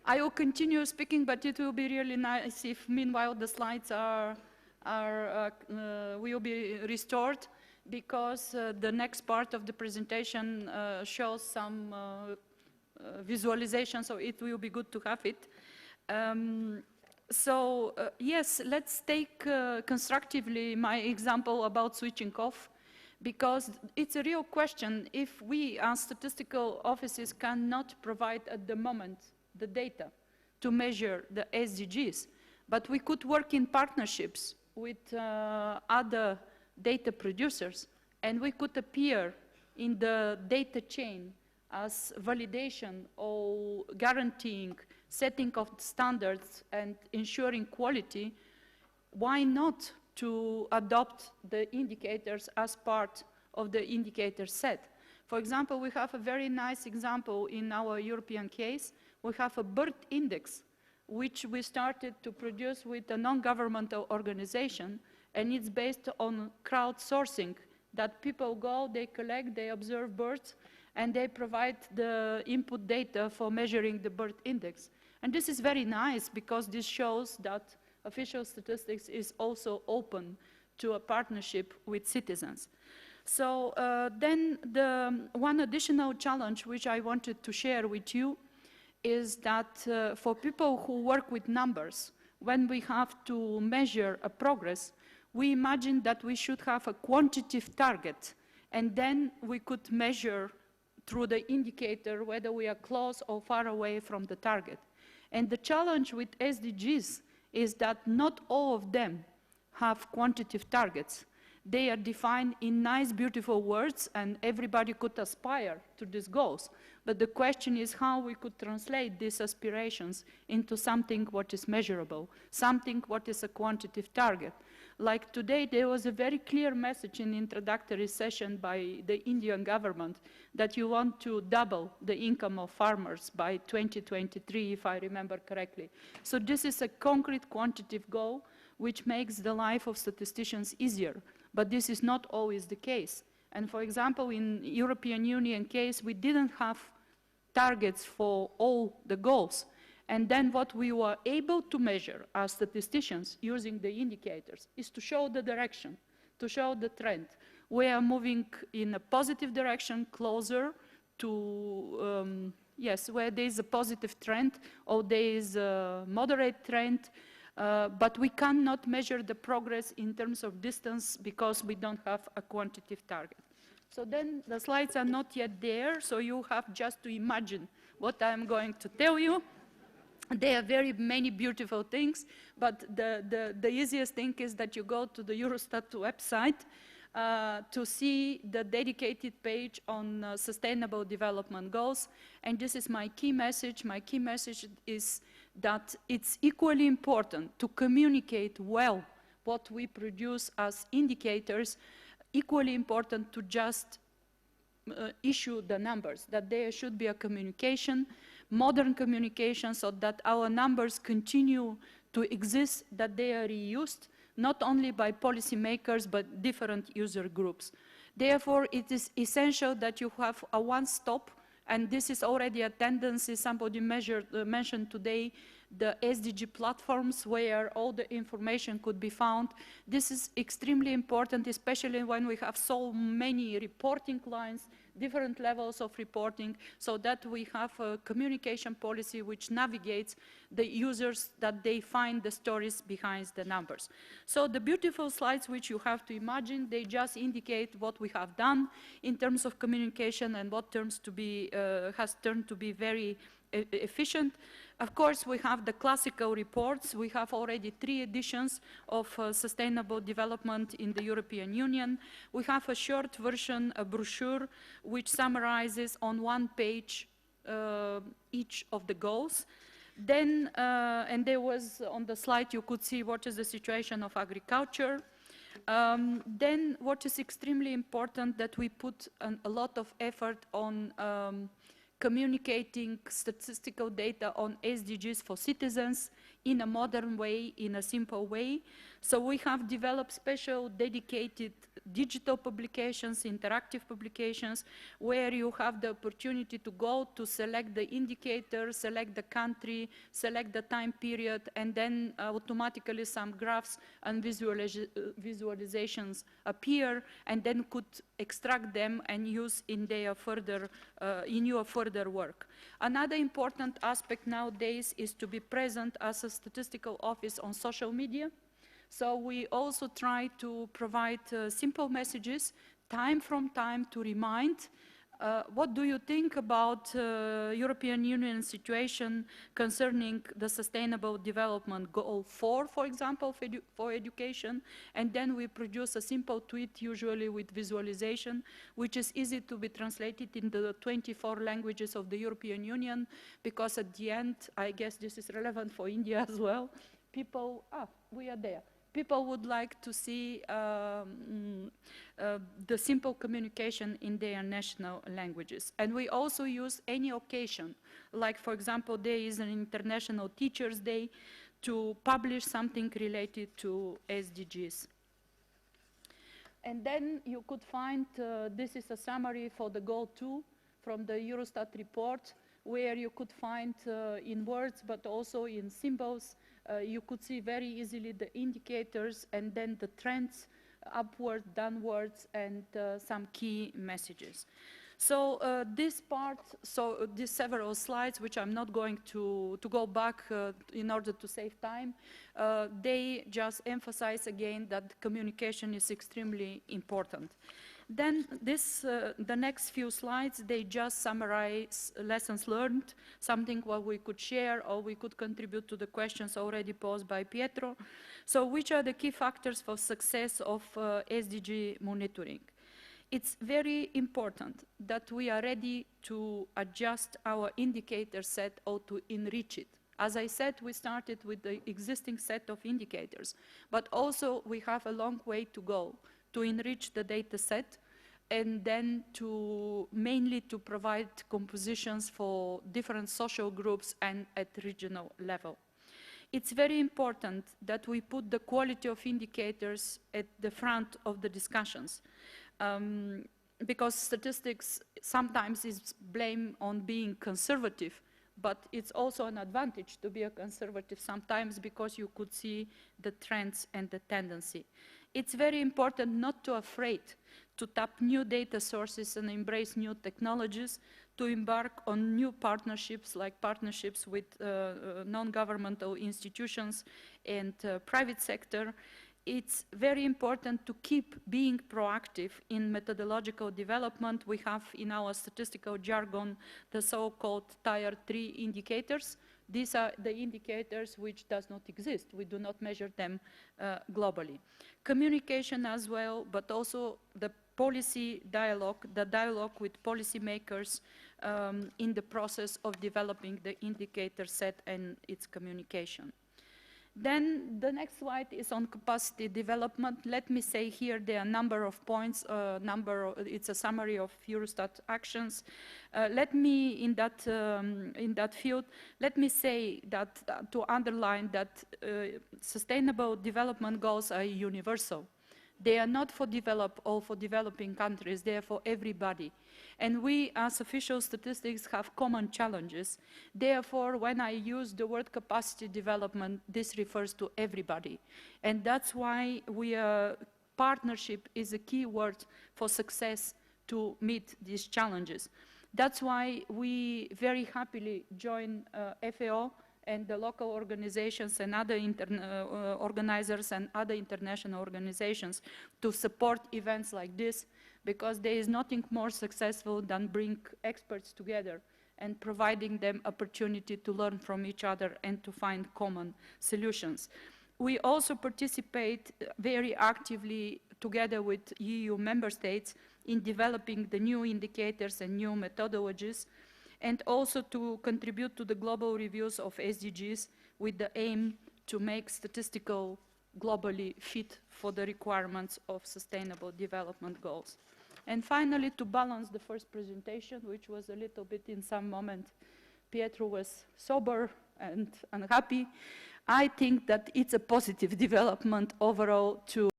I will continue speaking, but it will be really nice if meanwhile the slides will be restored, because the next part of the presentation shows some visualization, so it will be good to have it. Yes, let's take constructively my example about switching off, because it's a real question if we as statistical offices cannot provide at the moment the data to measure the SDGs, but we could work in partnerships with other data producers, and we could appear in the data chain as validation or guaranteeing setting of standards and ensuring quality. Why not to adopt the indicators as part of the indicator set? For example, we have a very nice example in our European case. We have a bird index, which we started to produce with a non-governmental organization, and it's based on crowdsourcing, that people go, they collect, they observe birds, and they provide the input data for measuring the bird index. And this is very nice, because this shows that official statistics is also open to a partnership with citizens. So then the one additional challenge which I wanted to share with you is that for people who work with numbers, when we have to measure a progress, we imagine that we should have a quantitative target, and then we could measure through the indicator whether we are close or far away from the target. And the challenge with SDGs is that not all of them have quantitative targets. They are defined in nice, beautiful words, and everybody could aspire to these goals. But the question is how we could translate these aspirations into something what is measurable, something what is a quantitative target. Like today, there was a very clear message in the introductory session by the Indian government that you want to double the income of farmers by 2023, if I remember correctly. So this is a concrete quantitative goal which makes the life of statisticians easier. But this is not always the case. And for example, in European Union case, we didn't have targets for all the goals. And then what we were able to measure as statisticians using the indicators is to show the direction, to show the trend. We are moving in a positive direction closer to, yes, where there is a positive trend or there is a moderate trend, but we cannot measure the progress in terms of distance because we don't have a quantitative target. So then the slides are not yet there, so you have just to imagine what I'm going to tell you. There are very many beautiful things, but the easiest thing is that you go to the Eurostat website to see the dedicated page on sustainable development goals. And this is my key message. My key message is that it's equally important to communicate well what we produce as indicators, equally important to just issue the numbers, that there should be a communication, modern communication, so that our numbers continue to exist, that they are reused, not only by policymakers, but different user groups. Therefore, it is essential that you have a one-stop, and this is already a tendency. Somebody mentioned today the SDG platforms where all the information could be found. This is extremely important, especially when we have so many reporting lines, different levels of reporting, so that we have a communication policy which navigates the users, that they find the stories behind the numbers. So the beautiful slides which you have to imagine, they just indicate what we have done in terms of communication and what turns to be, has turned to be very efficient. Of course, we have the classical reports. We have already 3 editions of sustainable development in the European Union. We have a short version, a brochure, which summarizes on 1 page each of the goals. Then, and there was on the slide, you could see what is the situation of agriculture. Then what is extremely important, that we put a lot of effort on communicating statistical data on SDGs for citizens in a modern way, in a simple way. So we have developed special dedicated digital publications, interactive publications, where you have the opportunity to go to select the indicator, select the country, select the time period, and then automatically some graphs and visualizations appear, and then could extract them and use in their further, in your further work. Another important aspect nowadays is to be present as a statistical office on social media. So we also try to provide simple messages, time from time, to remind what do you think about European Union situation concerning the Sustainable Development Goal 4, for example, for education, and then we produce a simple tweet, usually with visualization, which is easy to be translated in the 24 languages of the European Union, because at the end, I guess this is relevant for India as well, people, we are there. People would like to see the simple communication in their national languages. And we also use any occasion, like for example, there is an International Teachers' Day, to publish something related to SDGs. And then you could find, this is a summary for the Goal 2 from the Eurostat report, where you could find in words, but also in symbols, you could see very easily the indicators and then the trends, upward, downwards, and some key messages. So this part, so these several slides, which I'm not going to go back in order to save time, they just emphasize again that communication is extremely important. Then the next few slides, they just summarize lessons learned, something what we could share or we could contribute to the questions already posed by Pietro. So which are the key factors for success of SDG monitoring? It's very important that we are ready to adjust our indicator set or to enrich it. As I said, we started with the existing set of indicators, but also we have a long way to go to enrich the data set, and then mainly to provide compositions for different social groups and at regional level. It's very important that we put the quality of indicators at the front of the discussions, because statistics sometimes is blamed on being conservative, but it's also an advantage to be a conservative sometimes, because you could see the trends and the tendency. It's very important not to be afraid to tap new data sources and embrace new technologies, to embark on new partnerships, like partnerships with non-governmental institutions and private sector. It's very important to keep being proactive in methodological development. We have in our statistical jargon the so-called Tier 3 indicators. These are the indicators which does not exist. We do not measure them globally. Communication as well, but also the policy dialogue, the dialogue with policymakers in the process of developing the indicator set and its communication. Then the next slide is on capacity development. Let me say here there are a number of points, it's a summary of Eurostat actions. Let me, in that field, let me say that, to underline that sustainable development goals are universal. They are not for developed or for developing countries, they are for everybody. And we, as official statistics, have common challenges. Therefore, when I use the word capacity development, this refers to everybody. And that's why partnership is a key word for success to meet these challenges. That's why we very happily join FAO and the local organizations and other organizers and other international organizations to support events like this, because there is nothing more successful than bring experts together and providing them opportunity to learn from each other and to find common solutions. We also participate very actively together with EU member states in developing the new indicators and new methodologies, and also to contribute to the global reviews of SDGs with the aim to make statistical globally fit for the requirements of sustainable development goals. And finally, to balance the first presentation, which was a little bit in some moment, Pietro was sober and unhappy, I think that it's a positive development overall to